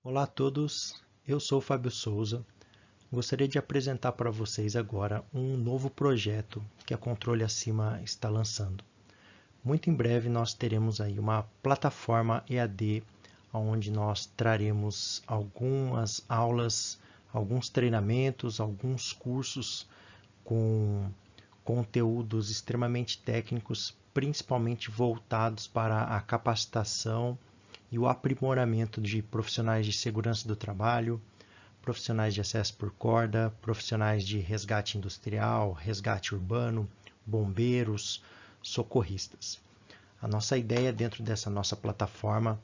Olá a todos, eu sou o Fábio Souza. Gostaria de apresentar para vocês agora um novo projeto que a Controle Acima está lançando. Muito em breve nós teremos aí uma plataforma EAD, onde nós traremos algumas aulas, alguns treinamentos, alguns cursos com conteúdos extremamente técnicos, principalmente voltados para a capacitação e o aprimoramento de profissionais de segurança do trabalho, profissionais de acesso por corda, profissionais de resgate industrial, resgate urbano, bombeiros, socorristas. A nossa ideia dentro dessa nossa plataforma,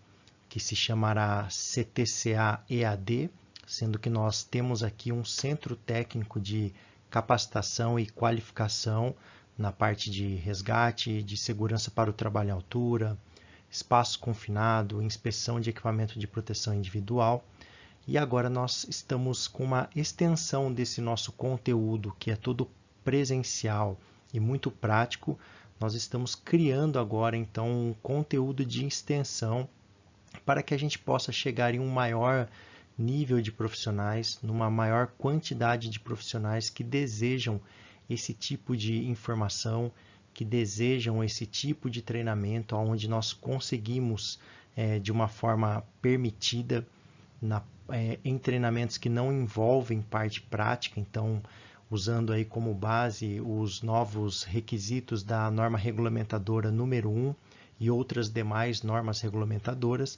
que se chamará CTCA EAD, sendo que nós temos aqui um centro técnico de capacitação e qualificação na parte de resgate, de segurança para o trabalho em altura, espaço confinado, inspeção de equipamento de proteção individual. E agora nós estamos com uma extensão desse nosso conteúdo, que é todo presencial e muito prático. Nós estamos criando agora então um conteúdo de extensão para que a gente possa chegar em um maior nível de profissionais, numa maior quantidade de profissionais que desejam esse tipo de informação, que desejam esse tipo de treinamento, onde nós conseguimos, de uma forma permitida, em treinamentos que não envolvem parte prática, então usando aí como base os novos requisitos da norma regulamentadora número 1 e outras demais normas regulamentadoras,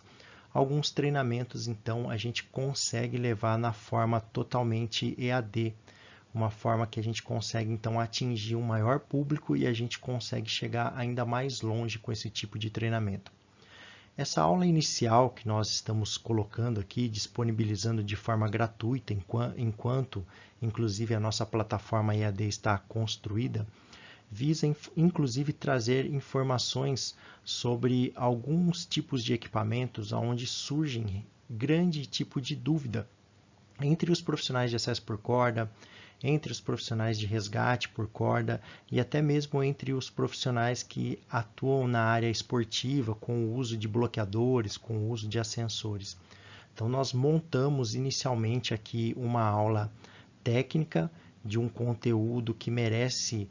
alguns treinamentos então a gente consegue levar na forma totalmente EAD, uma forma que a gente consegue então atingir um maior público e a gente consegue chegar ainda mais longe com esse tipo de treinamento. Essa aula inicial que nós estamos colocando aqui, disponibilizando de forma gratuita, enquanto inclusive a nossa plataforma EAD está construída, visa inclusive trazer informações sobre alguns tipos de equipamentos onde surgem grande tipo de dúvida entre os profissionais de acesso por corda, entre os profissionais de resgate por corda e até mesmo entre os profissionais que atuam na área esportiva com o uso de bloqueadores, com o uso de ascensores. Então nós montamos inicialmente aqui uma aula técnica de um conteúdo que merece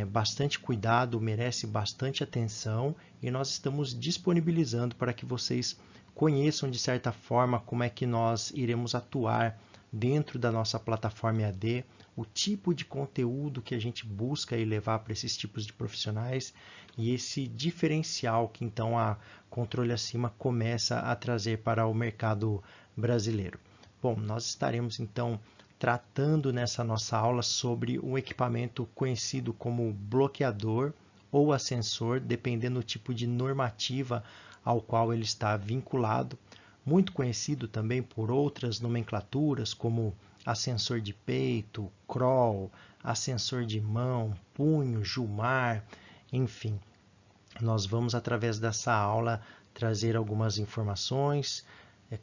bastante cuidado, merece bastante atenção e nós estamos disponibilizando para que vocês conheçam de certa forma como é que nós iremos atuar dentro da nossa plataforma EAD, o tipo de conteúdo que a gente busca e levar para esses tipos de profissionais e esse diferencial que então a Controle Acima começa a trazer para o mercado brasileiro. Bom, nós estaremos então tratando nessa nossa aula sobre um equipamento conhecido como bloqueador ou ascensor, dependendo do tipo de normativa ao qual ele está vinculado. Muito conhecido também por outras nomenclaturas, como ascensor de peito, crawl, ascensor de mão, punho, jumar, enfim. Nós vamos, através dessa aula, trazer algumas informações,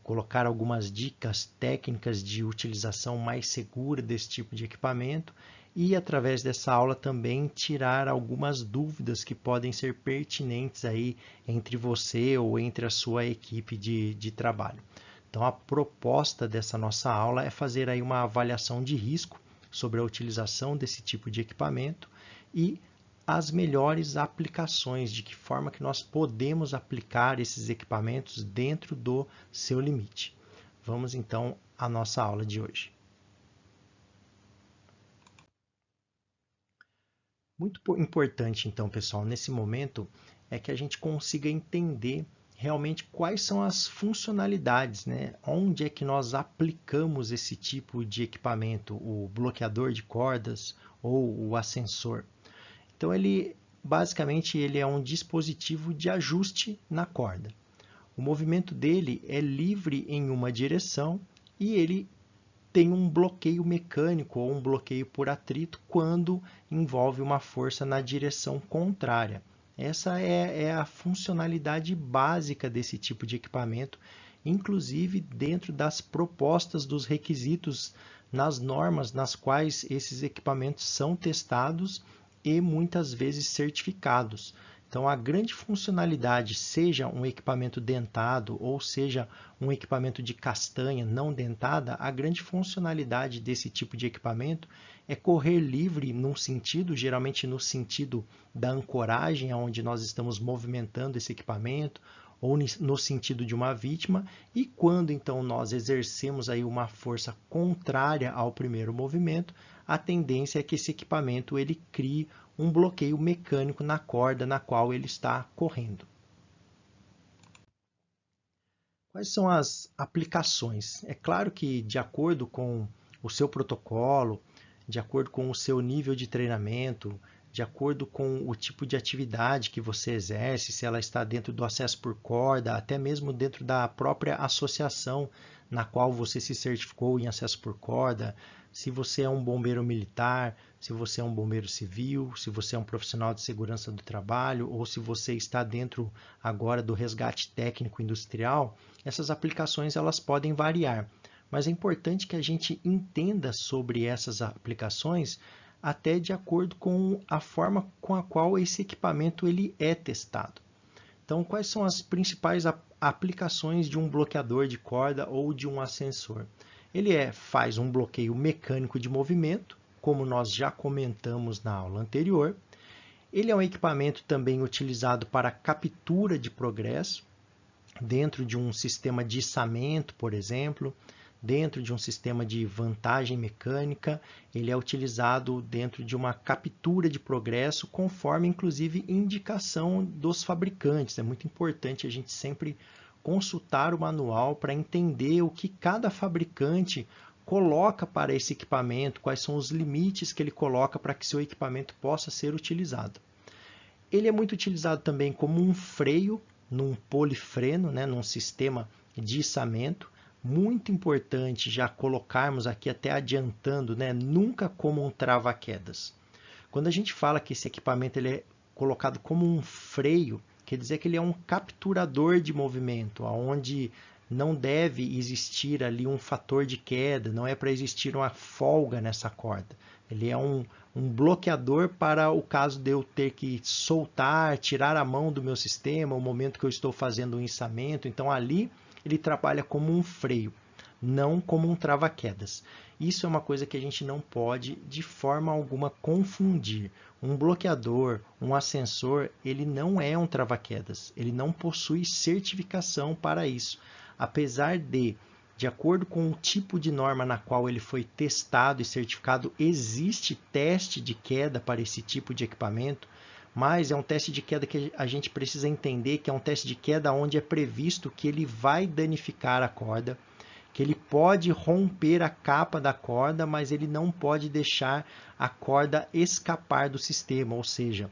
colocar algumas dicas técnicas de utilização mais segura desse tipo de equipamento e, através dessa aula, também tirar algumas dúvidas que podem ser pertinentes aí entre você ou entre a sua equipe de trabalho. Então, a proposta dessa nossa aula é fazer aí uma avaliação de risco sobre a utilização desse tipo de equipamento e as melhores aplicações, de que forma que nós podemos aplicar esses equipamentos dentro do seu limite. Vamos então à nossa aula de hoje. Muito importante então, pessoal, nesse momento é que a gente consiga entender realmente quais são as funcionalidades, né? Onde é que nós aplicamos esse tipo de equipamento, o bloqueador de cordas ou o ascensor. Então ele basicamente ele é um dispositivo de ajuste na corda. O movimento dele é livre em uma direção e ele tem um bloqueio mecânico ou um bloqueio por atrito quando envolve uma força na direção contrária. Essa é a funcionalidade básica desse tipo de equipamento, inclusive dentro das propostas dos requisitos nas normas nas quais esses equipamentos são testados e muitas vezes certificados. Então, a grande funcionalidade, seja um equipamento dentado ou seja um equipamento de castanha não dentada, a grande funcionalidade desse tipo de equipamento é correr livre num sentido, geralmente no sentido da ancoragem, onde nós estamos movimentando esse equipamento, ou no sentido de uma vítima, e quando então nós exercemos aí uma força contrária ao primeiro movimento, a tendência é que esse equipamento ele crie um bloqueio mecânico na corda na qual ele está correndo. Quais são as aplicações? É claro que, de acordo com o seu protocolo, de acordo com o seu nível de treinamento, de acordo com o tipo de atividade que você exerce, se ela está dentro do acesso por corda, até mesmo dentro da própria associação na qual você se certificou em acesso por corda, se você é um bombeiro militar, se você é um bombeiro civil, se você é um profissional de segurança do trabalho ou se você está dentro agora do resgate técnico industrial, essas aplicações elas podem variar. Mas é importante que a gente entenda sobre essas aplicações até de acordo com a forma com a qual esse equipamento ele é testado. Então, quais são as principais aplicações de um bloqueador de corda ou de um ascensor? Ele faz um bloqueio mecânico de movimento, como nós já comentamos na aula anterior. Ele é um equipamento também utilizado para captura de progresso, dentro de um sistema de içamento, por exemplo, dentro de um sistema de vantagem mecânica, ele é utilizado dentro de uma captura de progresso, conforme inclusive indicação dos fabricantes. É muito importante a gente sempre consultar o manual para entender o que cada fabricante coloca para esse equipamento, quais são os limites que ele coloca para que seu equipamento possa ser utilizado. Ele é muito utilizado também como um freio, num polifreno, num sistema de içamento. Muito importante já colocarmos aqui, até adiantando, nunca como um trava-quedas. Quando a gente fala que esse equipamento ele é colocado como um freio, quer dizer que ele é um capturador de movimento, onde não deve existir ali um fator de queda, não é para existir uma folga nessa corda. Ele é um bloqueador para o caso de eu ter que soltar, tirar a mão do meu sistema, o momento que eu estou fazendo um içamento. Então ali ele trabalha como um freio, não como um trava-quedas. Isso é uma coisa que a gente não pode de forma alguma confundir. Um bloqueador, um ascensor, ele não é um trava-quedas. Ele não possui certificação para isso. Apesar de acordo com o tipo de norma na qual ele foi testado e certificado, existe teste de queda para esse tipo de equipamento, mas é um teste de queda que a gente precisa entender que é um teste de queda onde é previsto que ele vai danificar a corda, que ele pode romper a capa da corda, mas ele não pode deixar a corda escapar do sistema, ou seja,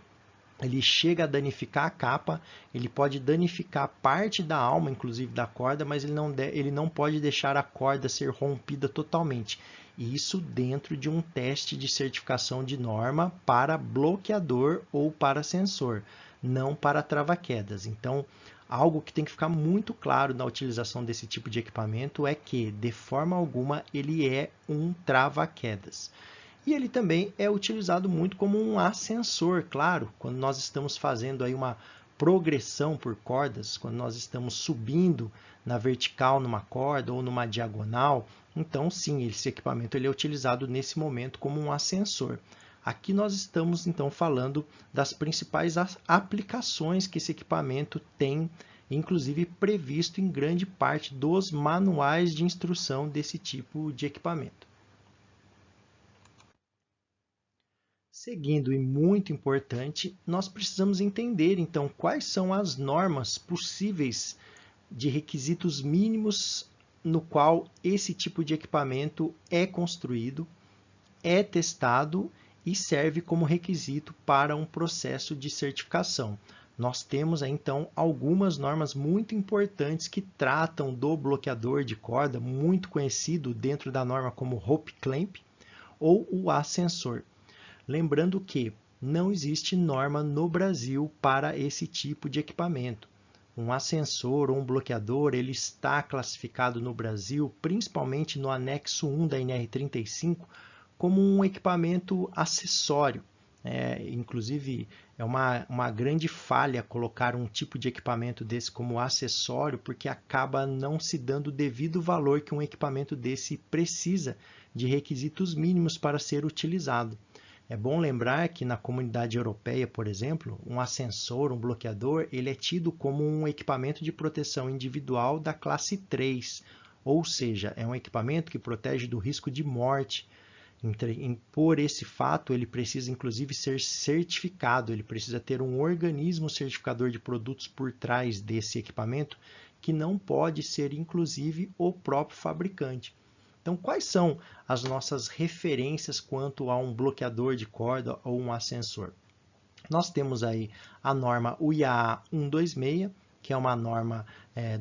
ele chega a danificar a capa, ele pode danificar parte da alma, inclusive da corda, mas ele não pode deixar a corda ser rompida totalmente. E isso dentro de um teste de certificação de norma para bloqueador ou para sensor, não para trava-quedas. Então, algo que tem que ficar muito claro na utilização desse tipo de equipamento é que, de forma alguma, ele é um trava-quedas. E ele também é utilizado muito como um ascensor, claro, quando nós estamos fazendo aí uma progressão por cordas, quando nós estamos subindo na vertical numa corda ou numa diagonal, então sim, esse equipamento ele é utilizado nesse momento como um ascensor. Aqui nós estamos então falando das principais aplicações que esse equipamento tem, inclusive previsto em grande parte dos manuais de instrução desse tipo de equipamento. Seguindo, e muito importante, nós precisamos entender, então, quais são as normas possíveis de requisitos mínimos no qual esse tipo de equipamento é construído, é testado e serve como requisito para um processo de certificação. Nós temos, então, algumas normas muito importantes que tratam do bloqueador de corda, muito conhecido dentro da norma como rope clamp, ou o ascensor. Lembrando que não existe norma no Brasil para esse tipo de equipamento. Um ascensor ou um bloqueador ele está classificado no Brasil, principalmente no anexo 1 da NR35, como um equipamento acessório. Inclusive, é uma grande falha colocar um tipo de equipamento desse como acessório, porque acaba não se dando o devido valor que um equipamento desse precisa de requisitos mínimos para ser utilizado. É bom lembrar que na comunidade europeia, por exemplo, um ascensor, um bloqueador, ele é tido como um equipamento de proteção individual da classe 3, ou seja, é um equipamento que protege do risco de morte. Por esse fato, ele precisa inclusive ser certificado, ele precisa ter um organismo certificador de produtos por trás desse equipamento, que não pode ser inclusive o próprio fabricante. Então, quais são as nossas referências quanto a um bloqueador de corda ou um ascensor? Nós temos aí a norma UIAA 126, que é uma norma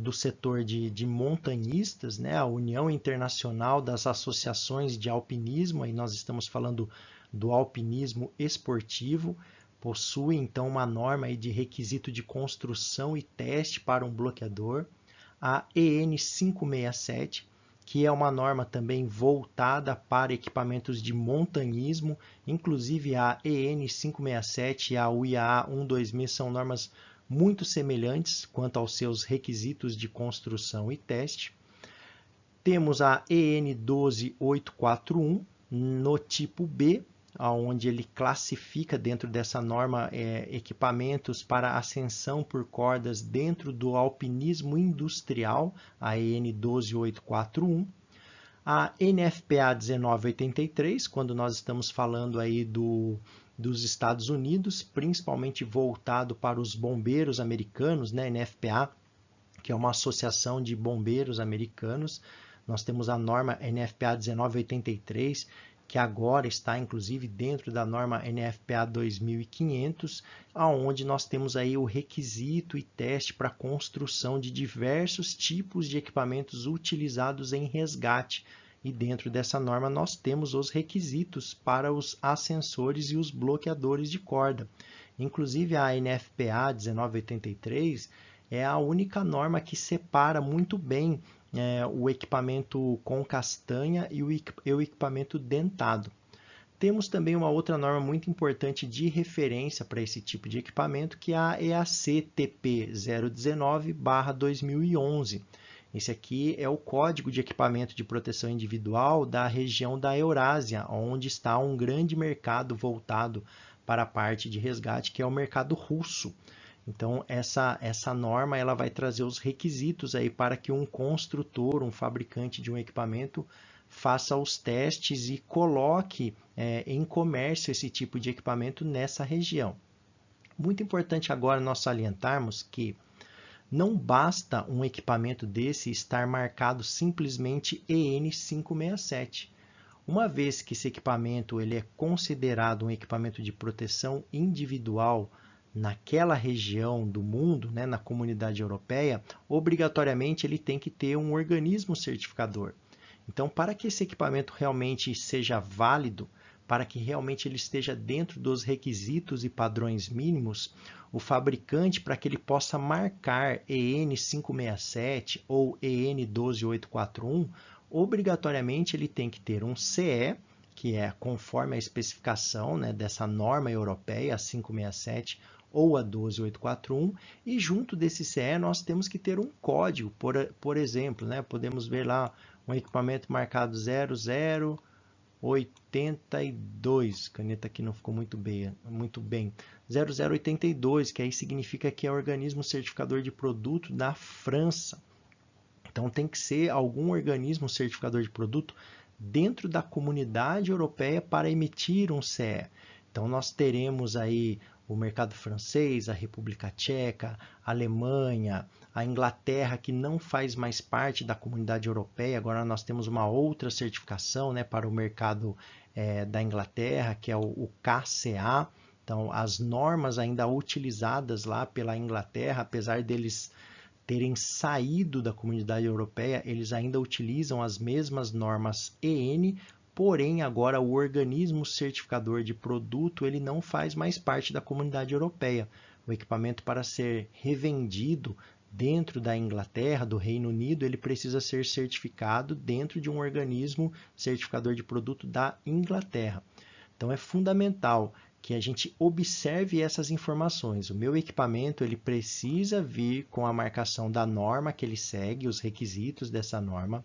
do setor de montanhistas, né? A União Internacional das Associações de Alpinismo, aí nós estamos falando do alpinismo esportivo, possui então uma norma aí de requisito de construção e teste para um bloqueador. A EN 567, que é uma norma também voltada para equipamentos de montanhismo, inclusive a EN 567 e a UIAA 126 são normas muito semelhantes quanto aos seus requisitos de construção e teste. Temos a EN 12841 no tipo B, onde ele classifica dentro dessa norma equipamentos para ascensão por cordas dentro do alpinismo industrial, a EN 12841. A NFPA 1983, quando nós estamos falando aí dos Estados Unidos, principalmente voltado para os bombeiros americanos, né? NFPA, que é uma associação de bombeiros americanos. Nós temos a norma NFPA 1983, que agora está inclusive dentro da norma NFPA 2500, aonde nós temos aí o requisito e teste para construção de diversos tipos de equipamentos utilizados em resgate. E dentro dessa norma nós temos os requisitos para os ascensores e os bloqueadores de corda. Inclusive a NFPA 1983 é a única norma que separa muito bem o equipamento com castanha e o equipamento dentado. Temos também uma outra norma muito importante de referência para esse tipo de equipamento, que é a EAC-TP 019/2011. Esse aqui é o Código de Equipamento de Proteção Individual da região da Eurásia, onde está um grande mercado voltado para a parte de resgate, que é o mercado russo. Então, essa norma ela vai trazer os requisitos aí para que um construtor, um fabricante de um equipamento, faça os testes e coloque em comércio esse tipo de equipamento nessa região. Muito importante agora nós salientarmos que não basta um equipamento desse estar marcado simplesmente EN 567. Uma vez que esse equipamento ele é considerado um equipamento de proteção individual naquela região do mundo, né, na comunidade europeia, obrigatoriamente ele tem que ter um organismo certificador. Então, para que esse equipamento realmente seja válido, para que realmente ele esteja dentro dos requisitos e padrões mínimos, o fabricante, para que ele possa marcar EN 567 ou EN 12841, obrigatoriamente ele tem que ter um CE, que é conforme a especificação, né, dessa norma europeia, a 567 ou a 12841, e junto desse CE nós temos que ter um código, por exemplo, né, podemos ver lá um equipamento marcado 0082, caneta aqui não ficou muito bem, 0082, que aí significa que é organismo certificador de produto da França. Então tem que ser algum organismo certificador de produto dentro da comunidade europeia para emitir um CE. Então nós teremos aí o mercado francês, a República Tcheca, a Alemanha, a Inglaterra, que não faz mais parte da comunidade europeia. Agora nós temos uma outra certificação, né, para o mercado da Inglaterra, que é o KCA. Então as normas ainda utilizadas lá pela Inglaterra, apesar deles terem saído da comunidade europeia, eles ainda utilizam as mesmas normas EN, porém agora o organismo certificador de produto ele não faz mais parte da comunidade europeia. O equipamento, para ser revendido dentro da Inglaterra, do Reino Unido, ele precisa ser certificado dentro de um organismo certificador de produto da Inglaterra. Então é fundamental que a gente observe essas informações. O meu equipamento ele precisa vir com a marcação da norma que ele segue, os requisitos dessa norma.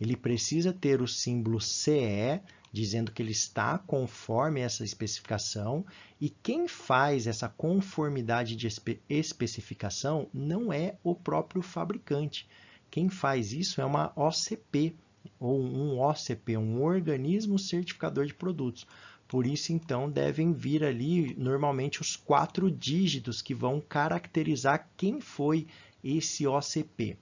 Ele precisa ter o símbolo CE, dizendo que ele está conforme essa especificação. E quem faz essa conformidade de especificação não é o próprio fabricante. Quem faz isso é uma OCP, ou um OCP, um organismo certificador de produtos. Por isso, então, devem vir ali normalmente os 4 dígitos que vão caracterizar quem foi esse OCP.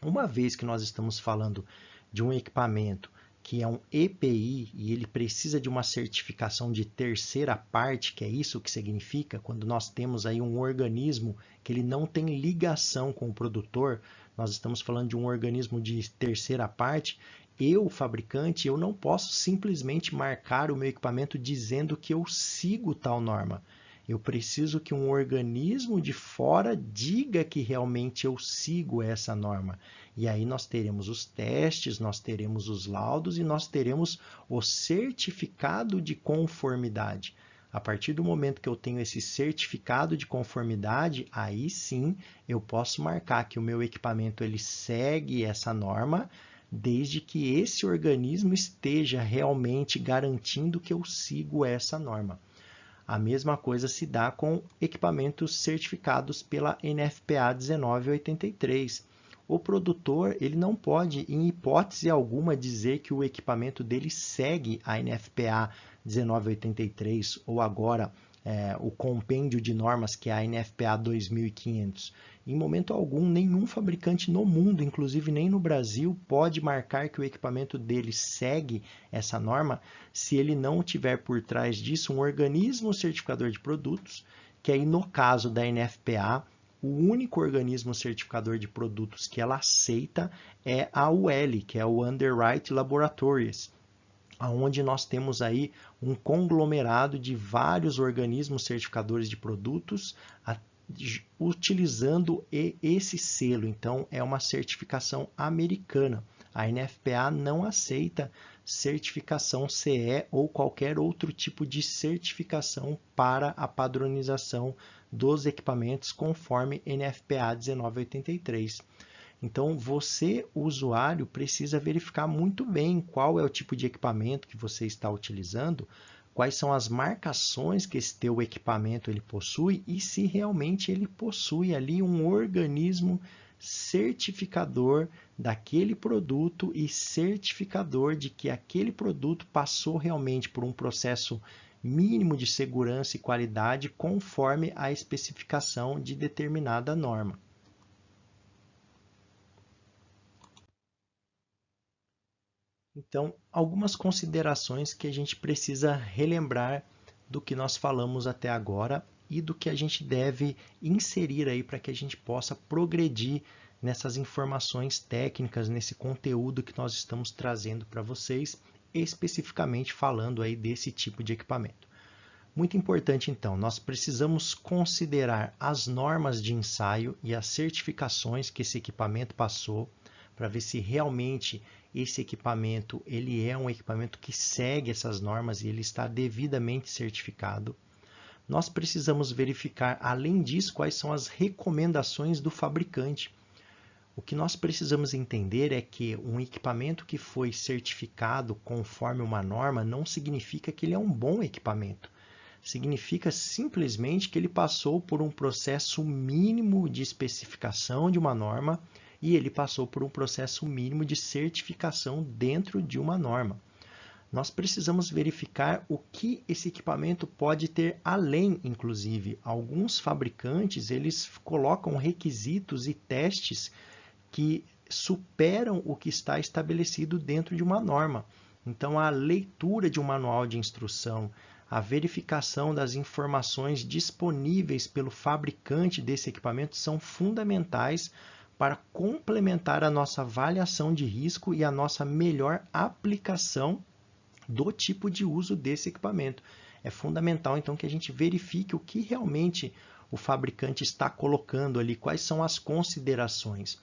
Uma vez que nós estamos falando de um equipamento que é um EPI e ele precisa de uma certificação de terceira parte, que é isso que significa, quando nós temos aí um organismo que ele não tem ligação com o produtor, nós estamos falando de um organismo de terceira parte, eu, fabricante, eu não posso simplesmente marcar o meu equipamento dizendo que eu sigo tal norma. Eu preciso que um organismo de fora diga que realmente eu sigo essa norma. E aí nós teremos os testes, nós teremos os laudos e nós teremos o certificado de conformidade. A partir do momento que eu tenho esse certificado de conformidade, aí sim eu posso marcar que o meu equipamento ele segue essa norma, desde que esse organismo esteja realmente garantindo que eu sigo essa norma. A mesma coisa se dá com equipamentos certificados pela NFPA 1983. O produtor ele não pode, em hipótese alguma, dizer que o equipamento dele segue a NFPA 1983 ou agora o compêndio de normas que é a NFPA 2500. Em momento algum, nenhum fabricante no mundo, inclusive nem no Brasil, pode marcar que o equipamento dele segue essa norma se ele não tiver por trás disso um organismo certificador de produtos, que aí no caso da NFPA, o único organismo certificador de produtos que ela aceita é a UL, que é o Underwrite Laboratories, onde nós temos aí um conglomerado de vários organismos certificadores de produtos utilizando esse selo. Então, é uma certificação americana. A NFPA não aceita certificação CE ou qualquer outro tipo de certificação para a padronização dos equipamentos conforme NFPA 1983. Então, você, usuário, precisa verificar muito bem qual é o tipo de equipamento que você está utilizando, quais são as marcações que esse teu equipamento ele possui e se realmente ele possui ali um organismo certificador daquele produto e certificador de que aquele produto passou realmente por um processo mínimo de segurança e qualidade conforme a especificação de determinada norma. Então, algumas considerações que a gente precisa relembrar do que nós falamos até agora e do que a gente deve inserir aí para que a gente possa progredir nessas informações técnicas, nesse conteúdo que nós estamos trazendo para vocês, especificamente falando aí desse tipo de equipamento. Muito importante então, nós precisamos considerar as normas de ensaio e as certificações que esse equipamento passou para ver se realmente esse equipamento ele é um equipamento que segue essas normas e ele está devidamente certificado. Nós precisamos verificar, além disso, quais são as recomendações do fabricante. O que nós precisamos entender é que um equipamento que foi certificado conforme uma norma não significa que ele é um bom equipamento. Significa simplesmente que ele passou por um processo mínimo de especificação de uma norma e ele passou por um processo mínimo de certificação dentro de uma norma. Nós precisamos verificar o que esse equipamento pode ter além, inclusive. Alguns fabricantes, eles colocam requisitos e testes que superam o que está estabelecido dentro de uma norma. Então, a leitura de um manual de instrução, a verificação das informações disponíveis pelo fabricante desse equipamento são fundamentais para complementar a nossa avaliação de risco e a nossa melhor aplicação do tipo de uso desse equipamento. É fundamental, então, que a gente verifique o que realmente o fabricante está colocando ali, quais são as considerações.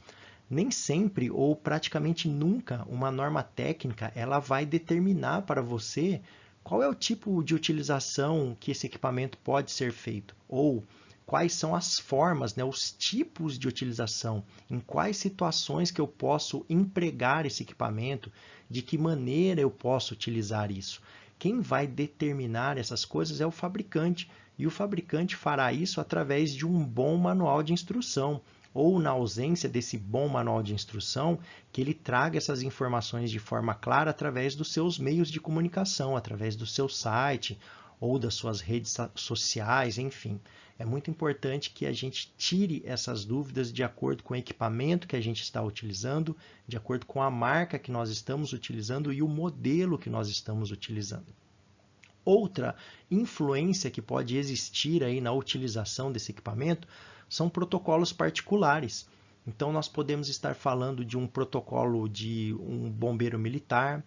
Nem sempre ou praticamente nunca uma norma técnica ela vai determinar para você qual é o tipo de utilização que esse equipamento pode ser feito? Ou quais são as formas, né, os tipos de utilização, em quais situações que eu posso empregar esse equipamento, de que maneira eu posso utilizar isso. Quem vai determinar essas coisas é o fabricante, e o fabricante fará isso através de um bom manual de instrução, ou na ausência desse bom manual de instrução, que ele traga essas informações de forma clara através dos seus meios de comunicação, através do seu site ou das suas redes sociais, enfim. É muito importante que a gente tire essas dúvidas de acordo com o equipamento que a gente está utilizando, de acordo com a marca que nós estamos utilizando e o modelo que nós estamos utilizando. Outra influência que pode existir aí na utilização desse equipamento são protocolos particulares. Então, nós podemos estar falando de um protocolo de um bombeiro militar,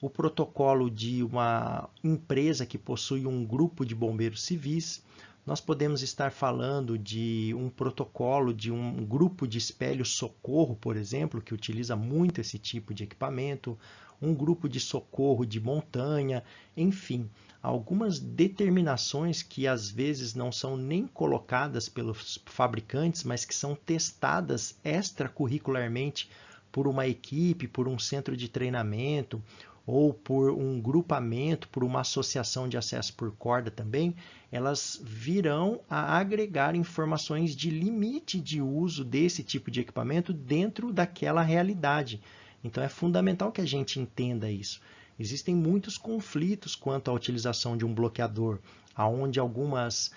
o protocolo de uma empresa que possui um grupo de bombeiros civis. Nós podemos estar falando de um protocolo de um grupo de espelho-socorro, por exemplo, que utiliza muito esse tipo de equipamento, um grupo de socorro de montanha, enfim, algumas determinações que às vezes não são nem colocadas pelos fabricantes, mas que são testadas extracurricularmente por uma equipe, por um centro de treinamento, ou por um grupamento, por uma associação de acesso por corda também, elas virão a agregar informações de limite de uso desse tipo de equipamento dentro daquela realidade. Então é fundamental que a gente entenda isso. Existem muitos conflitos quanto à utilização de um bloqueador, onde algumas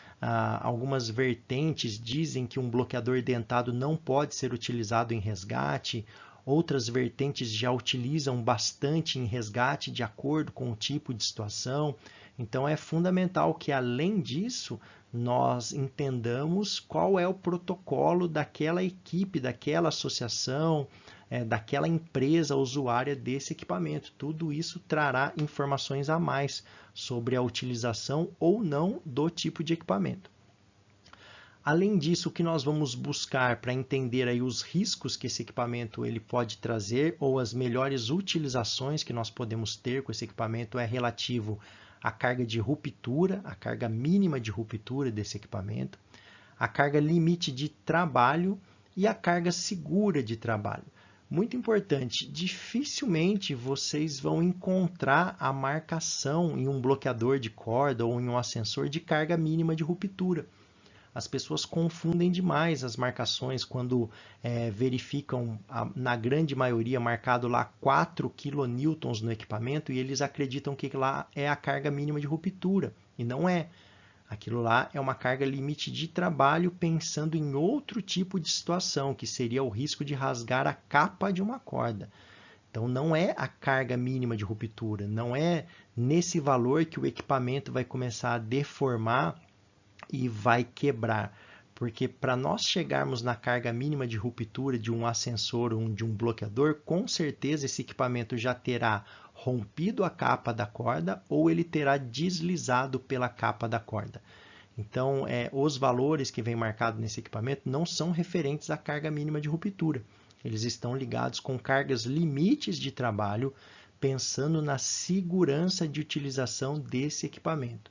vertentes dizem que um bloqueador dentado não pode ser utilizado em resgate, outras vertentes já utilizam bastante em resgate de acordo com o tipo de situação. Então é fundamental que, além disso, nós entendamos qual é o protocolo daquela equipe, daquela associação, daquela empresa usuária desse equipamento. Tudo isso trará informações a mais sobre a utilização ou não do tipo de equipamento. Além disso, o que nós vamos buscar para entender aí os riscos que esse equipamento ele pode trazer ou as melhores utilizações que nós podemos ter com esse equipamento é relativo à carga de ruptura, a carga mínima de ruptura desse equipamento, a carga limite de trabalho e a carga segura de trabalho. Muito importante, dificilmente vocês vão encontrar a marcação em um bloqueador de corda ou em um ascensor de carga mínima de ruptura. As pessoas confundem demais as marcações quando verificam, na grande maioria, marcado lá 4 kN no equipamento e eles acreditam que lá é a carga mínima de ruptura. E não é. Aquilo lá é uma carga limite de trabalho pensando em outro tipo de situação, que seria o risco de rasgar a capa de uma corda. Então, não é a carga mínima de ruptura, não é nesse valor que o equipamento vai começar a deformar e vai quebrar, porque para nós chegarmos na carga mínima de ruptura de um ascensor ou de um bloqueador, com certeza esse equipamento já terá rompido a capa da corda ou ele terá deslizado pela capa da corda. Então, os valores que vem marcados nesse equipamento não são referentes à carga mínima de ruptura. Eles estão ligados com cargas limites de trabalho, pensando na segurança de utilização desse equipamento.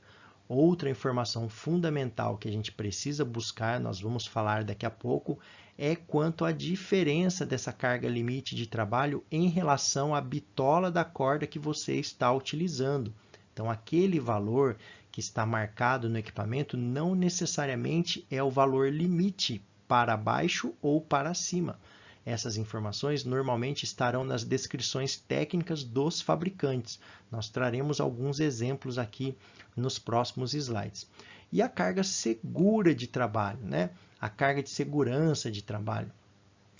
Outra informação fundamental que a gente precisa buscar, nós vamos falar daqui a pouco, é quanto à diferença dessa carga limite de trabalho em relação à bitola da corda que você está utilizando. Então, aquele valor que está marcado no equipamento não necessariamente é o valor limite para baixo ou para cima. Essas informações normalmente estarão nas descrições técnicas dos fabricantes. Nós traremos alguns exemplos aqui nos próximos slides. E a carga segura de trabalho, né? A carga de segurança de trabalho.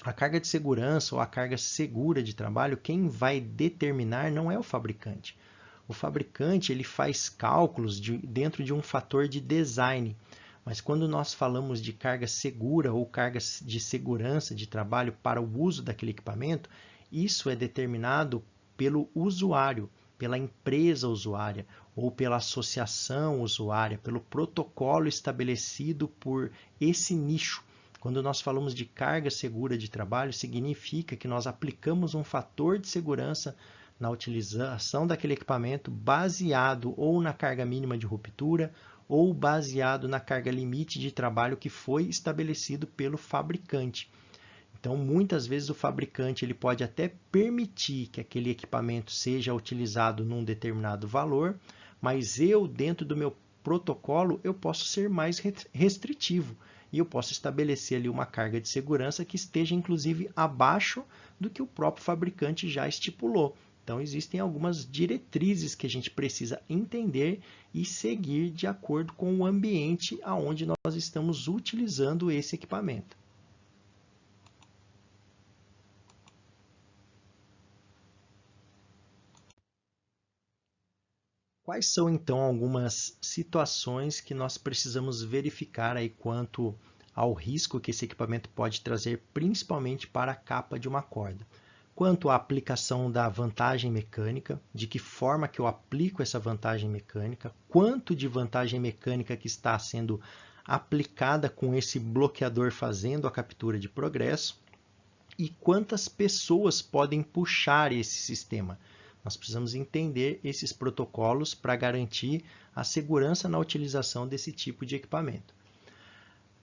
A carga de segurança ou a carga segura de trabalho, quem vai determinar não é o fabricante. O fabricante ele faz cálculos dentro de um fator de design. Mas quando nós falamos de carga segura ou carga de segurança de trabalho para o uso daquele equipamento, isso é determinado pelo usuário, pela empresa usuária ou pela associação usuária, pelo protocolo estabelecido por esse nicho. Quando nós falamos de carga segura de trabalho, significa que nós aplicamos um fator de segurança na utilização daquele equipamento baseado ou na carga mínima de ruptura ou baseado na carga limite de trabalho que foi estabelecido pelo fabricante. Então, muitas vezes o fabricante ele pode até permitir que aquele equipamento seja utilizado num determinado valor, mas eu, dentro do meu protocolo, eu posso ser mais restritivo e eu posso estabelecer ali uma carga de segurança que esteja, inclusive, abaixo do que o próprio fabricante já estipulou. Então, existem algumas diretrizes que a gente precisa entender e seguir de acordo com o ambiente onde nós estamos utilizando esse equipamento. Quais são, então, algumas situações que nós precisamos verificar aí quanto ao risco que esse equipamento pode trazer, principalmente para a capa de uma corda? Quanto à aplicação da vantagem mecânica, de que forma que eu aplico essa vantagem mecânica, quanto de vantagem mecânica que está sendo aplicada com esse bloqueador fazendo a captura de progresso e quantas pessoas podem puxar esse sistema. Nós precisamos entender esses protocolos para garantir a segurança na utilização desse tipo de equipamento.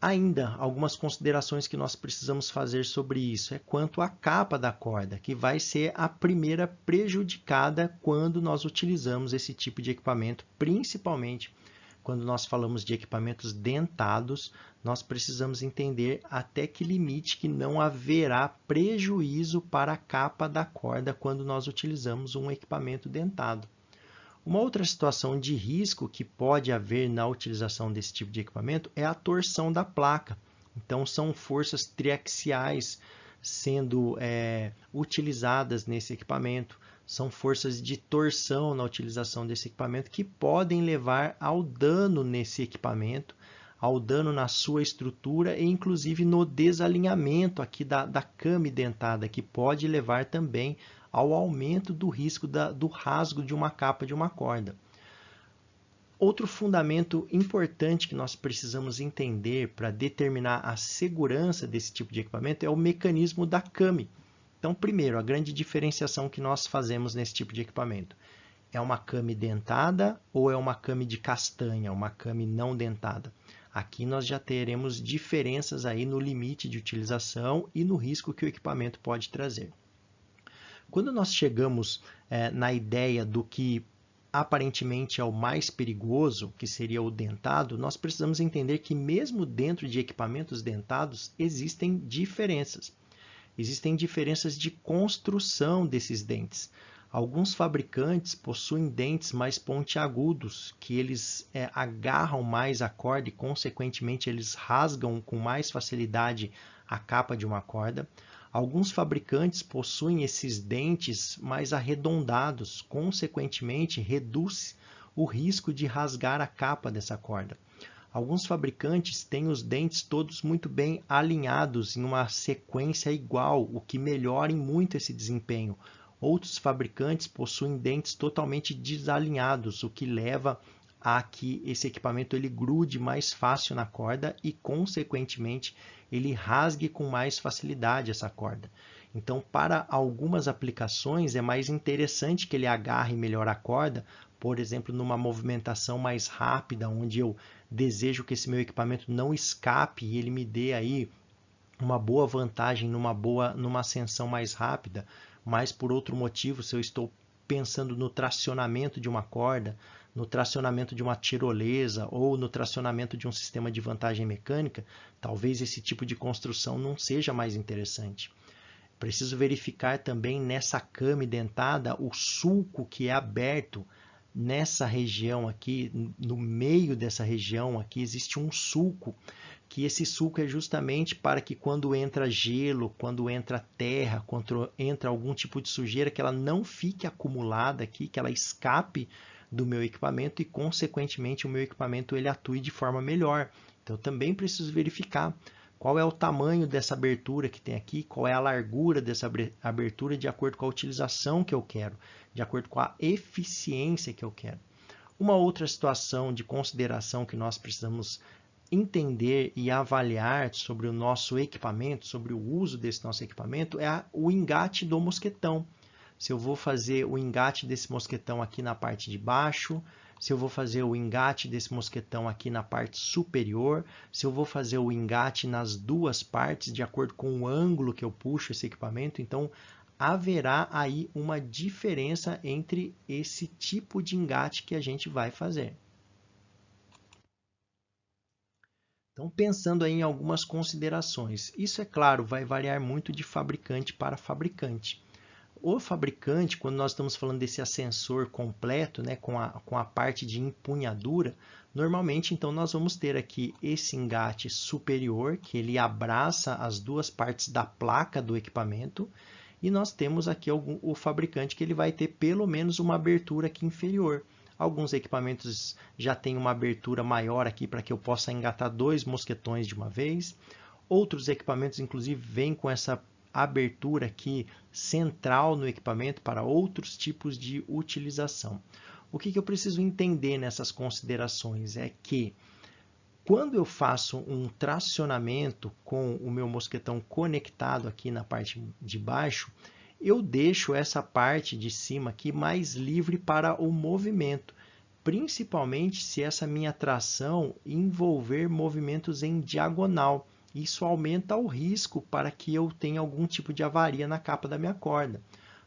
Ainda, algumas considerações que nós precisamos fazer sobre isso é quanto à capa da corda, que vai ser a primeira prejudicada quando nós utilizamos esse tipo de equipamento, principalmente quando nós falamos de equipamentos dentados, nós precisamos entender até que limite que não haverá prejuízo para a capa da corda quando nós utilizamos um equipamento dentado. Uma outra situação de risco que pode haver na utilização desse tipo de equipamento é a torção da placa. Então, são forças triaxiais sendo utilizadas nesse equipamento. São forças de torção na utilização desse equipamento que podem levar ao dano nesse equipamento, ao dano na sua estrutura e inclusive no desalinhamento aqui da came dentada, que pode levar também ao aumento do risco do rasgo de uma capa de uma corda. Outro fundamento importante que nós precisamos entender para determinar a segurança desse tipo de equipamento é o mecanismo da came. Então, primeiro, a grande diferenciação que nós fazemos nesse tipo de equipamento. É uma came dentada ou é uma came de castanha, uma came não dentada? Aqui nós já teremos diferenças aí no limite de utilização e no risco que o equipamento pode trazer. Quando nós chegamos na ideia do que aparentemente é o mais perigoso, que seria o dentado, nós precisamos entender que mesmo dentro de equipamentos dentados existem diferenças. Existem diferenças de construção desses dentes. Alguns fabricantes possuem dentes mais pontiagudos, que eles agarram mais a corda e, consequentemente, eles rasgam com mais facilidade a capa de uma corda. Alguns fabricantes possuem esses dentes mais arredondados, consequentemente, reduz o risco de rasgar a capa dessa corda. Alguns fabricantes têm os dentes todos muito bem alinhados em uma sequência igual, o que melhora muito esse desempenho. Outros fabricantes possuem dentes totalmente desalinhados, o que leva a que esse equipamento ele grude mais fácil na corda e, consequentemente, ele rasgue com mais facilidade essa corda. Então, para algumas aplicações, é mais interessante que ele agarre melhor a corda, por exemplo, numa movimentação mais rápida, onde eu desejo que esse meu equipamento não escape e ele me dê aí uma boa vantagem numa ascensão mais rápida, mas por outro motivo, se eu estou pensando no tracionamento de uma corda, no tracionamento de uma tirolesa ou no tracionamento de um sistema de vantagem mecânica, talvez esse tipo de construção não seja mais interessante. Preciso verificar também nessa came dentada o sulco que é aberto nessa região aqui, no meio dessa região aqui existe um sulco, que esse sulco é justamente para que quando entra gelo, quando entra terra, quando entra algum tipo de sujeira, que ela não fique acumulada aqui, que ela escape do meu equipamento e, consequentemente, o meu equipamento ele atue de forma melhor. Então, eu também preciso verificar qual é o tamanho dessa abertura que tem aqui, qual é a largura dessa abertura de acordo com a utilização que eu quero, de acordo com a eficiência que eu quero. Uma outra situação de consideração que nós precisamos entender e avaliar sobre o nosso equipamento, sobre o uso desse nosso equipamento, é o engate do mosquetão. se eu vou fazer o engate desse mosquetão aqui na parte de baixo, se eu vou fazer o engate desse mosquetão aqui na parte superior, se eu vou fazer o engate nas duas partes, de acordo com o ângulo que eu puxo esse equipamento. Então, haverá aí uma diferença entre esse tipo de engate que a gente vai fazer. Então, pensando aí em algumas considerações, isso é claro, vai variar muito de fabricante para fabricante. O fabricante, quando nós estamos falando desse ascensor completo, né, com a parte de empunhadura, normalmente então nós vamos ter aqui esse engate superior, que ele abraça as duas partes da placa do equipamento, e nós temos aqui o fabricante que ele vai ter pelo menos uma abertura aqui inferior. Alguns equipamentos já têm uma abertura maior aqui para que eu possa engatar 2 mosquetões de uma vez. Outros equipamentos, inclusive, vêm com essa abertura aqui central no equipamento para outros tipos de utilização. O que eu preciso entender nessas considerações é que quando eu faço um tracionamento com o meu mosquetão conectado aqui na parte de baixo, eu deixo essa parte de cima aqui mais livre para o movimento, principalmente se essa minha tração envolver movimentos em diagonal. Isso aumenta o risco para que eu tenha algum tipo de avaria na capa da minha corda.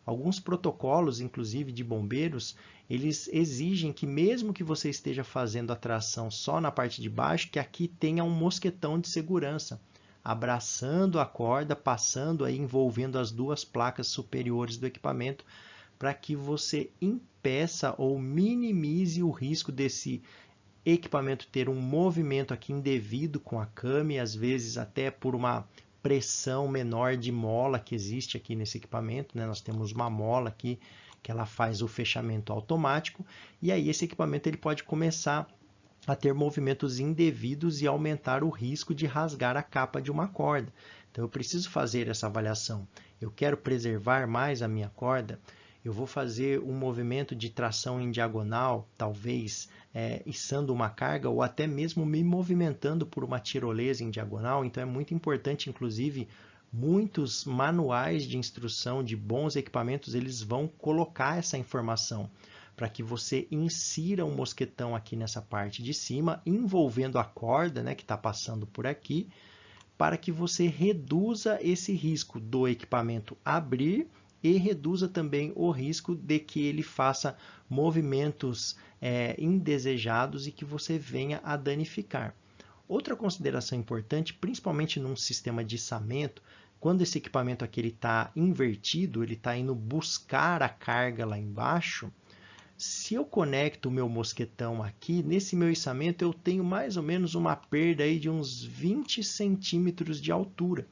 Alguns protocolos, inclusive de bombeiros, eles exigem que mesmo que você esteja fazendo a tração só na parte de baixo, que aqui tenha um mosquetão de segurança, abraçando a corda, passando aí, envolvendo as duas placas superiores do equipamento, para que você impeça ou minimize o risco desse equipamento ter um movimento aqui indevido com a cama, às vezes até por uma pressão menor de mola que existe aqui nesse equipamento, né? Nós temos uma mola aqui que ela faz o fechamento automático, e aí esse equipamento ele pode começar a ter movimentos indevidos e aumentar o risco de rasgar a capa de uma corda. Então eu preciso fazer essa avaliação. Eu quero preservar mais a minha corda, eu vou fazer um movimento de tração em diagonal, talvez içando uma carga ou até mesmo me movimentando por uma tirolesa em diagonal. Então é muito importante, inclusive, muitos manuais de instrução de bons equipamentos, eles vão colocar essa informação para que você insira um mosquetão aqui nessa parte de cima, envolvendo a corda, né, que está passando por aqui, para que você reduza esse risco do equipamento abrir e reduza também o risco de que ele faça movimentos indesejados e que você venha a danificar. Outra consideração importante, principalmente num sistema de içamento, quando esse equipamento aqui está invertido, ele está indo buscar a carga lá embaixo, se eu conecto o meu mosquetão aqui, nesse meu içamento eu tenho mais ou menos uma perda aí de uns 20 centímetros de altura.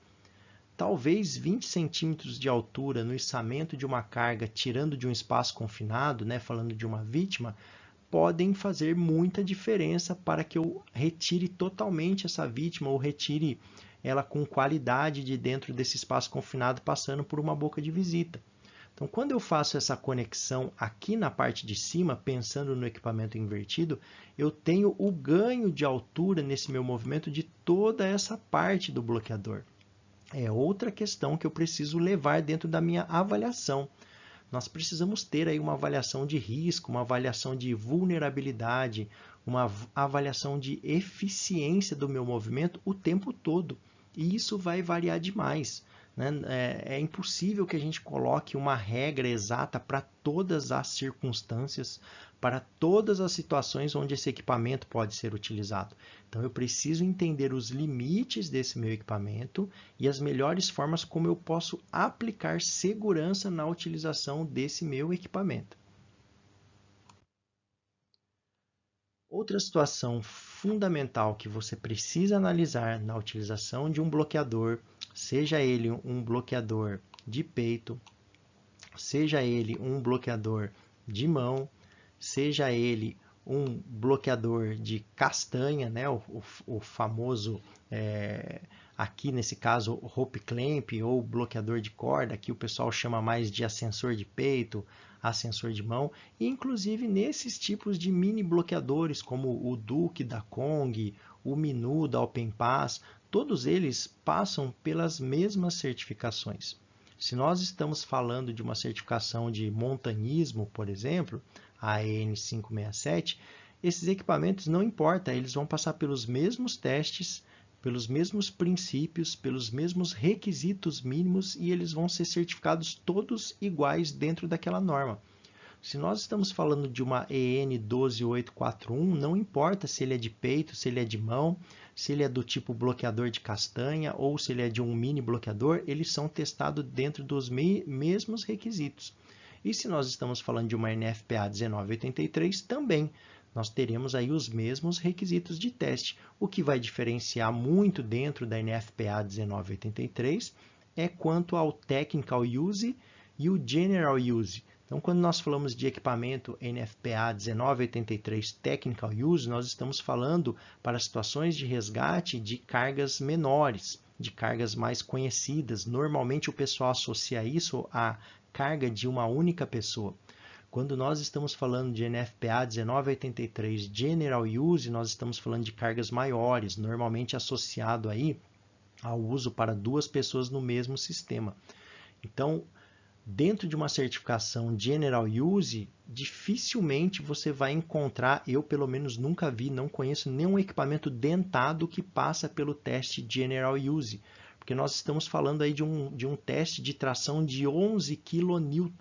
Talvez 20 centímetros de altura no içamento de uma carga, tirando de um espaço confinado, né, falando de uma vítima, podem fazer muita diferença para que eu retire totalmente essa vítima ou retire ela com qualidade de dentro desse espaço confinado, passando por uma boca de visita. Então, quando eu faço essa conexão aqui na parte de cima, pensando no equipamento invertido, eu tenho o ganho de altura nesse meu movimento de toda essa parte do bloqueador. É outra questão que eu preciso levar dentro da minha avaliação. Nós precisamos ter aí uma avaliação de risco, uma avaliação de vulnerabilidade, uma avaliação de eficiência do meu movimento o tempo todo. E isso vai variar demais, né? É impossível que a gente coloque uma regra exata para todas as circunstâncias, para todas as situações onde esse equipamento pode ser utilizado. Então eu preciso entender os limites desse meu equipamento e as melhores formas como eu posso aplicar segurança na utilização desse meu equipamento. Outra situação fundamental que você precisa analisar na utilização de um bloqueador, seja ele um bloqueador de peito, seja ele um bloqueador de mão, seja ele um bloqueador de castanha, né? o famoso, aqui nesse caso, rope clamp ou bloqueador de corda, aqui o pessoal chama mais de ascensor de peito, ascensor de mão, e inclusive nesses tipos de mini bloqueadores, como o Duke da Kong, o Minu da Open Pass, todos eles passam pelas mesmas certificações. Se nós estamos falando de uma certificação de montanhismo, por exemplo, a EN 567, esses equipamentos não importa, eles vão passar pelos mesmos testes, pelos mesmos princípios, pelos mesmos requisitos mínimos e eles vão ser certificados todos iguais dentro daquela norma. Se nós estamos falando de uma EN 12841, não importa se ele é de peito, se ele é de mão, se ele é do tipo bloqueador de castanha ou se ele é de um mini bloqueador, eles são testados dentro dos mesmos requisitos. E se nós estamos falando de uma NFPA 1983, também nós teremos aí os mesmos requisitos de teste. O que vai diferenciar muito dentro da NFPA 1983 é quanto ao Technical Use e o General Use. Então, quando nós falamos de equipamento NFPA 1983 Technical Use, nós estamos falando para situações de resgate de cargas menores, de cargas mais conhecidas. Normalmente o pessoal associa isso à carga de uma única pessoa. Quando nós estamos falando de NFPA 1983 General Use, nós estamos falando de cargas maiores, normalmente associado aí ao uso para 2 pessoas no mesmo sistema. Então, dentro de uma certificação General Use, dificilmente você vai encontrar, eu pelo menos nunca vi, não conheço nenhum equipamento dentado que passa pelo teste General Use, porque nós estamos falando aí de um teste de tração de 11 kN.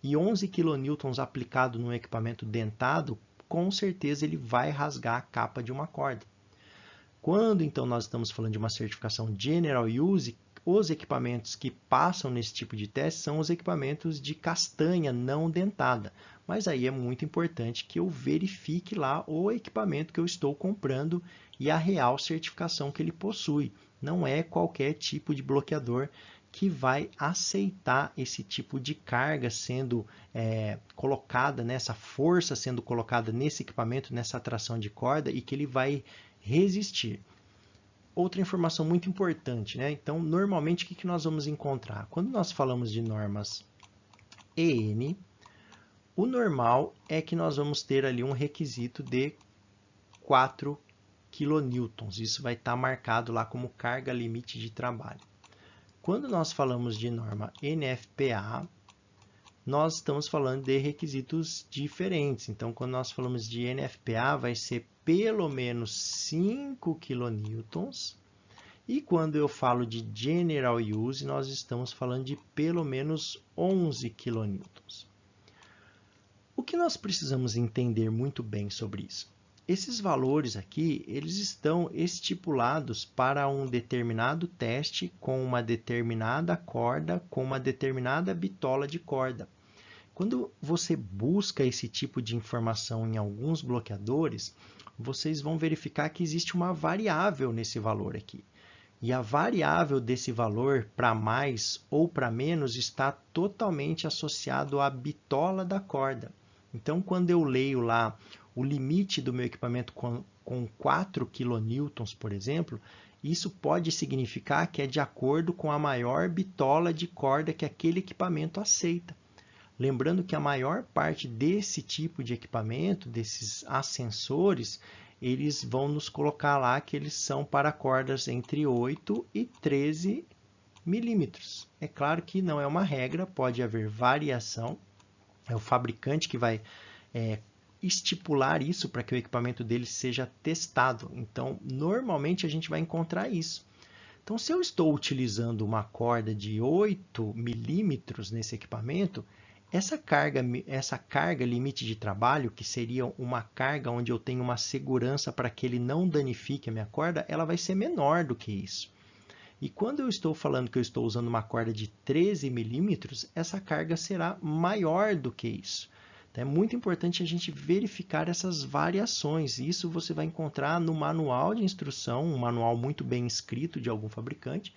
E 11 kN aplicado num equipamento dentado, com certeza ele vai rasgar a capa de uma corda. Quando então nós estamos falando de uma certificação General Use, os equipamentos que passam nesse tipo de teste são os equipamentos de castanha não dentada. Mas aí é muito importante que eu verifique lá o equipamento que eu estou comprando e a real certificação que ele possui. Não é qualquer tipo de bloqueador que vai aceitar esse tipo de carga sendo colocada, essa força sendo colocada nesse equipamento, nessa tração de corda e que ele vai resistir. Outra informação muito importante, né? Então, normalmente, o que nós vamos encontrar? Quando nós falamos de normas EN, o normal é que nós vamos ter ali um requisito de 4 kN. Isso vai estar marcado lá como carga limite de trabalho. Quando nós falamos de norma NFPA, nós estamos falando de requisitos diferentes. Então, quando nós falamos de NFPA, vai ser pelo menos 5 kN. E quando eu falo de General Use, nós estamos falando de pelo menos 11 kN. O que nós precisamos entender muito bem sobre isso? Esses valores aqui, eles estão estipulados para um determinado teste com uma determinada corda, com uma determinada bitola de corda. Quando você busca esse tipo de informação em alguns bloqueadores, vocês vão verificar que existe uma variável nesse valor aqui. E a variável desse valor para mais ou para menos está totalmente associado à bitola da corda. Então, quando eu leio lá o limite do meu equipamento com 4 kN, por exemplo, isso pode significar que é de acordo com a maior bitola de corda que aquele equipamento aceita. Lembrando que a maior parte desse tipo de equipamento, desses ascensores, eles vão nos colocar lá que eles são para cordas entre 8 e 13 milímetros. É claro que não é uma regra, pode haver variação. É o fabricante que vai estipular isso para que o equipamento dele seja testado. Então, normalmente a gente vai encontrar isso. Então, se eu estou utilizando uma corda de 8 milímetros nesse equipamento, essa carga limite de trabalho, que seria uma carga onde eu tenho uma segurança para que ele não danifique a minha corda, ela vai ser menor do que isso. E quando eu estou falando que eu estou usando uma corda de 13 milímetros, essa carga será maior do que isso. Então, é muito importante a gente verificar essas variações. Isso você vai encontrar no manual de instrução, um manual muito bem escrito de algum fabricante,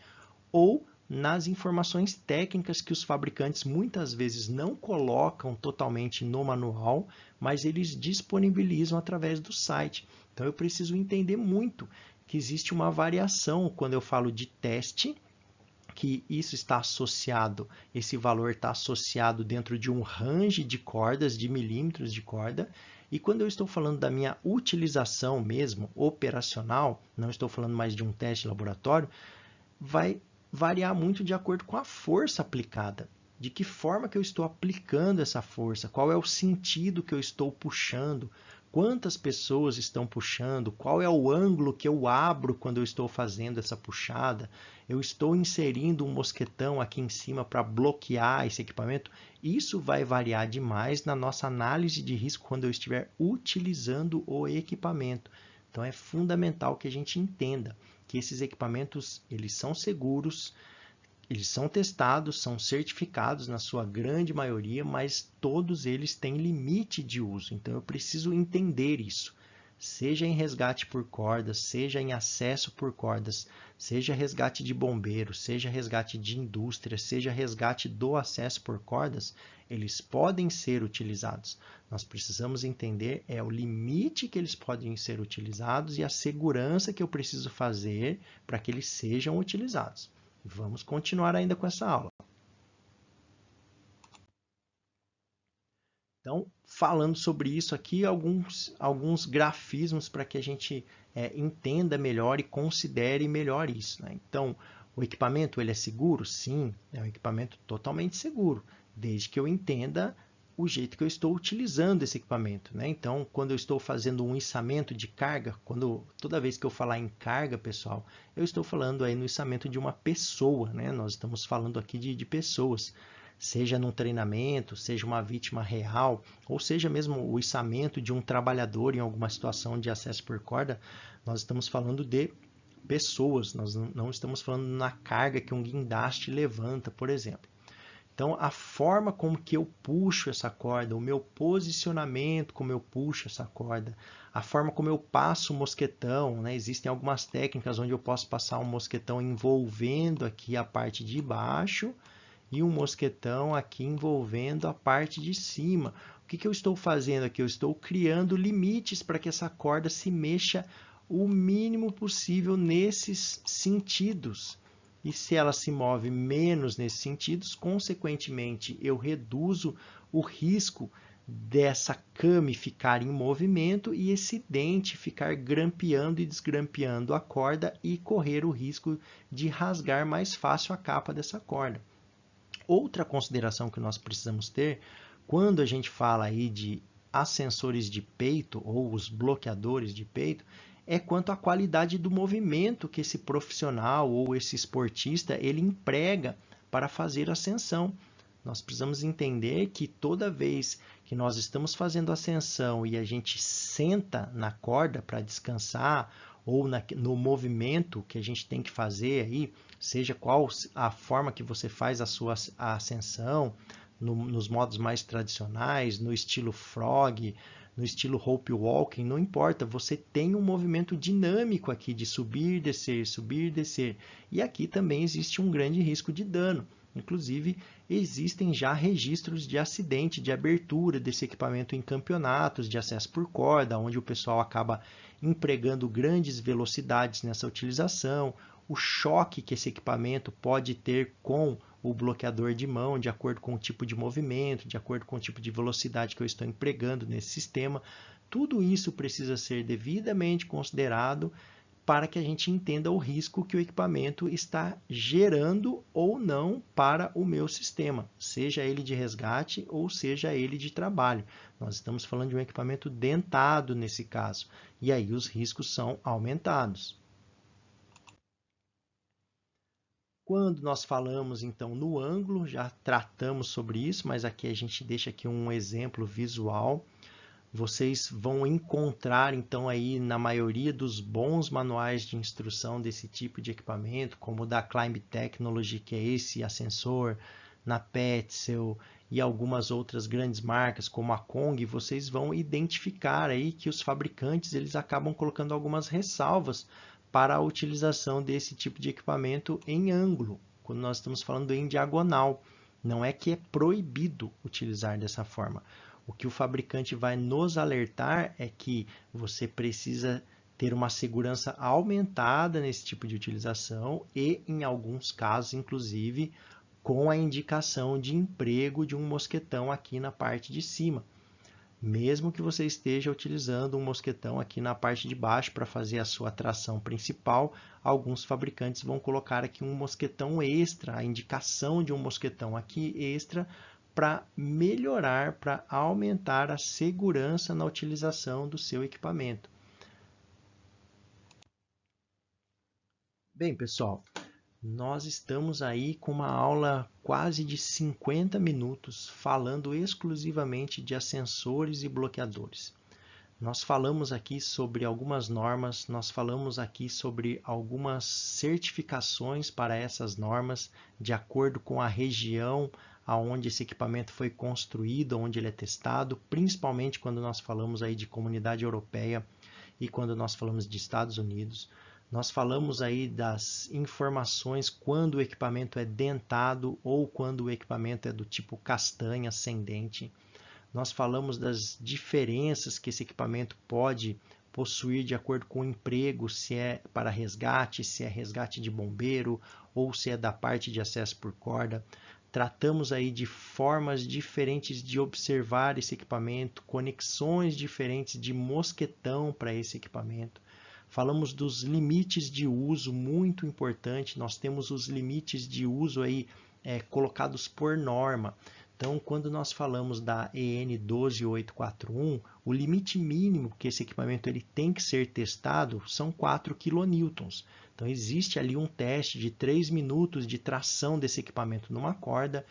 ou nas informações técnicas que os fabricantes muitas vezes não colocam totalmente no manual, mas eles disponibilizam através do site. Então, eu preciso entender muito que existe uma variação quando eu falo de teste, que isso está associado, esse valor está associado dentro de um range de cordas, de milímetros de corda, e quando eu estou falando da minha utilização mesmo, operacional, não estou falando mais de um teste laboratório, vai variar muito de acordo com a força aplicada. De que forma que eu estou aplicando essa força? Qual é o sentido que eu estou puxando? Quantas pessoas estão puxando? Qual é o ângulo que eu abro quando eu estou fazendo essa puxada? Eu estou inserindo um mosquetão aqui em cima para bloquear esse equipamento? Isso vai variar demais na nossa análise de risco quando eu estiver utilizando o equipamento. Então é fundamental que a gente entenda que esses equipamentos eles são seguros, eles são testados, são certificados na sua grande maioria, mas todos eles têm limite de uso. Então eu preciso entender isso. Seja em resgate por cordas, seja em acesso por cordas, seja resgate de bombeiro, seja resgate de indústria, seja resgate do acesso por cordas, eles podem ser utilizados. Nós precisamos entender o limite que eles podem ser utilizados e a segurança que eu preciso fazer para que eles sejam utilizados. Vamos continuar ainda com essa aula. Então, falando sobre isso aqui, alguns grafismos para que a gente entenda melhor e considere melhor isso, né? Então, o equipamento ele é seguro? Sim, é um equipamento totalmente seguro, desde que eu entenda o jeito que eu estou utilizando esse equipamento, né? Então, quando eu estou fazendo um içamento de carga, toda vez que eu falar em carga, pessoal, eu estou falando aí no içamento de uma pessoa, né? Nós estamos falando aqui de pessoas, seja num treinamento, seja uma vítima real, ou seja mesmo o içamento de um trabalhador em alguma situação de acesso por corda, nós estamos falando de pessoas, nós não estamos falando na carga que um guindaste levanta, por exemplo. Então, a forma como que eu puxo essa corda, o meu posicionamento como eu puxo essa corda, a forma como eu passo o mosquetão, né? Existem algumas técnicas onde eu posso passar um mosquetão envolvendo aqui a parte de baixo e um mosquetão aqui envolvendo a parte de cima. O que eu estou fazendo aqui? Eu estou criando limites para que essa corda se mexa o mínimo possível nesses sentidos. E se ela se move menos nesses sentidos, consequentemente, eu reduzo o risco dessa came ficar em movimento e esse dente ficar grampeando e desgrampeando a corda e correr o risco de rasgar mais fácil a capa dessa corda. Outra consideração que nós precisamos ter, quando a gente fala aí de ascensores de peito ou os bloqueadores de peito, é quanto à qualidade do movimento que esse profissional ou esse esportista ele emprega para fazer ascensão. Nós precisamos entender que toda vez que nós estamos fazendo ascensão e a gente senta na corda para descansar ou no movimento que a gente tem que fazer aí, seja qual a forma que você faz a sua ascensão, nos modos mais tradicionais, no estilo frog, no estilo rope walking, não importa, você tem um movimento dinâmico aqui de subir, descer, e aqui também existe um grande risco de dano. Inclusive, existem já registros de acidente, de abertura desse equipamento em campeonatos de acesso por corda, onde o pessoal acaba empregando grandes velocidades nessa utilização, o choque que esse equipamento pode ter com o bloqueador de mão, de acordo com o tipo de movimento, de acordo com o tipo de velocidade que eu estou empregando nesse sistema. Tudo isso precisa ser devidamente considerado para que a gente entenda o risco que o equipamento está gerando ou não para o meu sistema, seja ele de resgate ou seja ele de trabalho. Nós estamos falando de um equipamento dentado nesse caso, e aí os riscos são aumentados. Quando nós falamos então no ângulo, já tratamos sobre isso, mas aqui a gente deixa aqui um exemplo visual. Vocês vão encontrar então aí na maioria dos bons manuais de instrução desse tipo de equipamento, como o da Climb Technology, que é esse ascensor, na Petzl e algumas outras grandes marcas como a Kong, vocês vão identificar aí que os fabricantes eles acabam colocando algumas ressalvas para a utilização desse tipo de equipamento em ângulo, quando nós estamos falando em diagonal. Não é que é proibido utilizar dessa forma. O que o fabricante vai nos alertar é que você precisa ter uma segurança aumentada nesse tipo de utilização e, em alguns casos, inclusive, com a indicação de emprego de um mosquetão aqui na parte de cima. mesmo que você esteja utilizando um mosquetão aqui na parte de baixo para fazer a sua tração principal, alguns fabricantes vão colocar aqui um mosquetão extra, a indicação de um mosquetão aqui extra para melhorar, para aumentar a segurança na utilização do seu equipamento. Bem, pessoal, nós estamos aí com uma aula quase de 50 minutos falando exclusivamente de ascensores e bloqueadores. Nós falamos aqui sobre algumas normas, nós falamos aqui sobre algumas certificações para essas normas, de acordo com a região aonde esse equipamento foi construído, onde ele é testado, principalmente quando nós falamos aí de comunidade europeia e quando nós falamos de Estados Unidos. Nós falamos aí das informações quando o equipamento é dentado ou quando o equipamento é do tipo castanha, sem dente. Nós falamos das diferenças que esse equipamento pode possuir de acordo com o emprego, se é para resgate, se é resgate de bombeiro ou se é da parte de acesso por corda. Tratamos aí de formas diferentes de observar esse equipamento, conexões diferentes de mosquetão para esse equipamento. Falamos dos limites de uso, muito importante. Nós temos os limites de uso aí colocados por norma. Então, quando nós falamos da EN 12841, o limite mínimo que esse equipamento ele tem que ser testado são 4 kN. Então, existe ali um teste de 3 minutos de tração desse equipamento numa corda,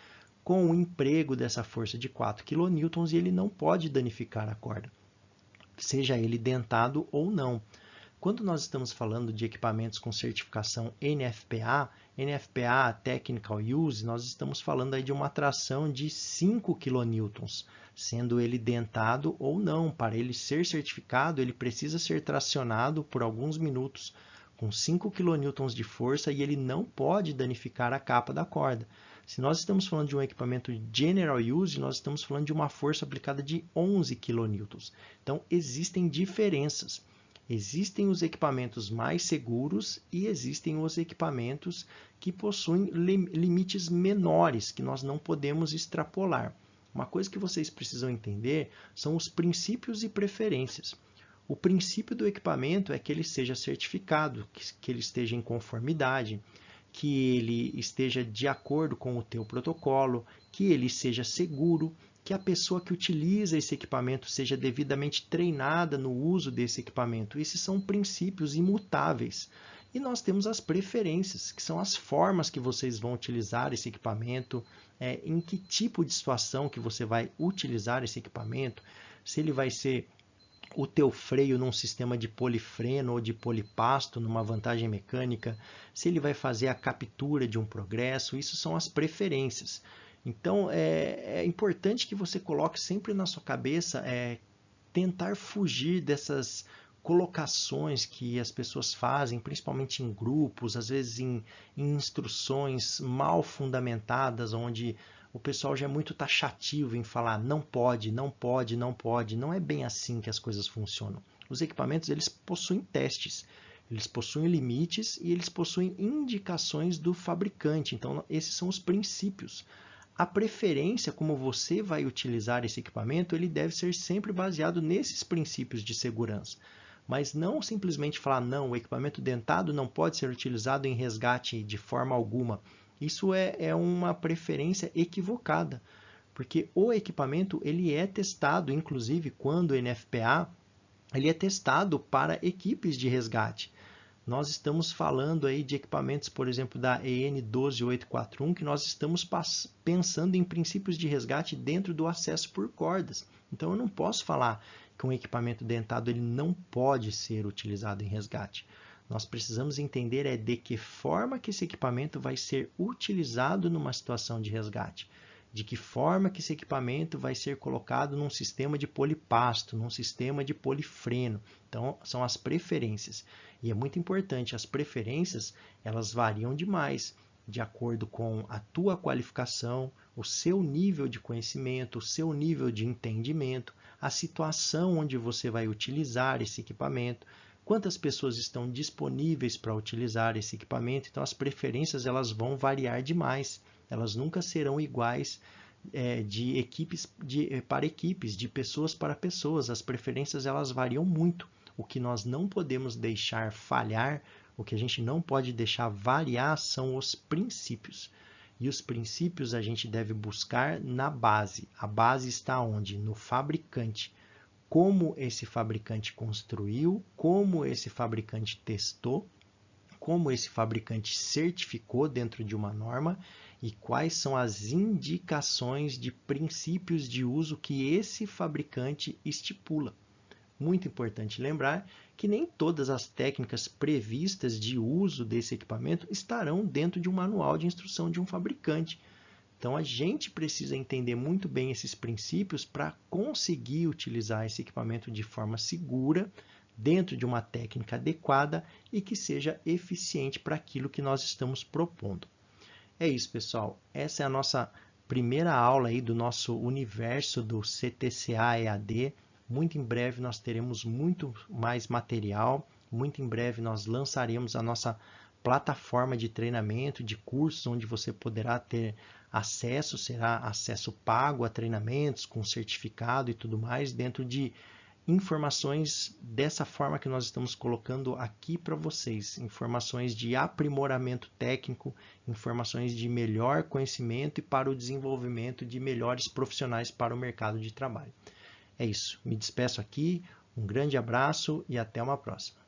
com o emprego dessa força de 4 kN, e ele não pode danificar a corda, seja ele dentado ou não. Quando nós estamos falando de equipamentos com certificação NFPA, NFPA Technical Use, nós estamos falando aí de uma tração de 5 kN, sendo ele dentado ou não. Para ele ser certificado, ele precisa ser tracionado por alguns minutos com 5 kN de força e ele não pode danificar a capa da corda. Se nós estamos falando de um equipamento General Use, nós estamos falando de uma força aplicada de 11 kN. Então, existem diferenças. Existem os equipamentos mais seguros e existem os equipamentos que possuem limites menores, que nós não podemos extrapolar. Uma coisa que vocês precisam entender são os princípios e preferências. O princípio do equipamento é que ele seja certificado, que ele esteja em conformidade, que ele esteja de acordo com o teu protocolo, que ele seja seguro, que a pessoa que utiliza esse equipamento seja devidamente treinada no uso desse equipamento. Esses são princípios imutáveis. E nós temos as preferências, que são as formas que vocês vão utilizar esse equipamento, em que tipo de situação que você vai utilizar esse equipamento, se ele vai ser o teu freio num sistema de polifreno ou de polipasto, numa vantagem mecânica, se ele vai fazer a captura de um progresso, isso são as preferências. Então, é importante que você coloque sempre na sua cabeça tentar fugir dessas colocações que as pessoas fazem, principalmente em grupos, às vezes em instruções mal fundamentadas, onde o pessoal já é muito taxativo em falar não pode, não pode, não pode. Não é bem assim que as coisas funcionam. Os equipamentos eles possuem testes, eles possuem limites e eles possuem indicações do fabricante. Então, esses são os princípios. A preferência como você vai utilizar esse equipamento, ele deve ser sempre baseado nesses princípios de segurança. Mas não simplesmente falar, não, o equipamento dentado não pode ser utilizado em resgate de forma alguma. Isso é uma preferência equivocada, porque o equipamento ele é testado, inclusive quando o NFPA, ele é testado para equipes de resgate. Nós estamos falando aí de equipamentos, por exemplo, da EN 12841, que nós estamos pensando em princípios de resgate dentro do acesso por cordas. Então, eu não posso falar que um equipamento dentado ele não pode ser utilizado em resgate. Nós precisamos entender de que forma que esse equipamento vai ser utilizado numa situação de resgate. De que forma que esse equipamento vai ser colocado num sistema de polipasto, num sistema de polifreno. Então, são as preferências. E é muito importante, as preferências, elas variam demais, de acordo com a tua qualificação, o seu nível de conhecimento, o seu nível de entendimento, a situação onde você vai utilizar esse equipamento, quantas pessoas estão disponíveis para utilizar esse equipamento. Então, as preferências elas vão variar demais. Elas nunca serão iguais de equipes para equipes, de pessoas para pessoas. As preferências elas variam muito. O que nós não podemos deixar falhar, o que a gente não pode deixar variar são os princípios. E os princípios a gente deve buscar na base. A base está onde? No fabricante. Como esse fabricante construiu, como esse fabricante testou, como esse fabricante certificou dentro de uma norma e quais são as indicações de princípios de uso que esse fabricante estipula. Muito importante lembrar que nem todas as técnicas previstas de uso desse equipamento estarão dentro de um manual de instrução de um fabricante. Então a gente precisa entender muito bem esses princípios para conseguir utilizar esse equipamento de forma segura, dentro de uma técnica adequada e que seja eficiente para aquilo que nós estamos propondo. É isso, pessoal. Essa é a nossa primeira aula aí do nosso universo do CTCA EAD. Muito em breve nós teremos muito mais material. Muito em breve nós lançaremos a nossa plataforma de treinamento, de cursos, onde você poderá ter acesso, será acesso pago a treinamentos com certificado e tudo mais, dentro de informações dessa forma que nós estamos colocando aqui para vocês, informações de aprimoramento técnico, informações de melhor conhecimento e para o desenvolvimento de melhores profissionais para o mercado de trabalho. É isso, me despeço aqui, um grande abraço e até uma próxima.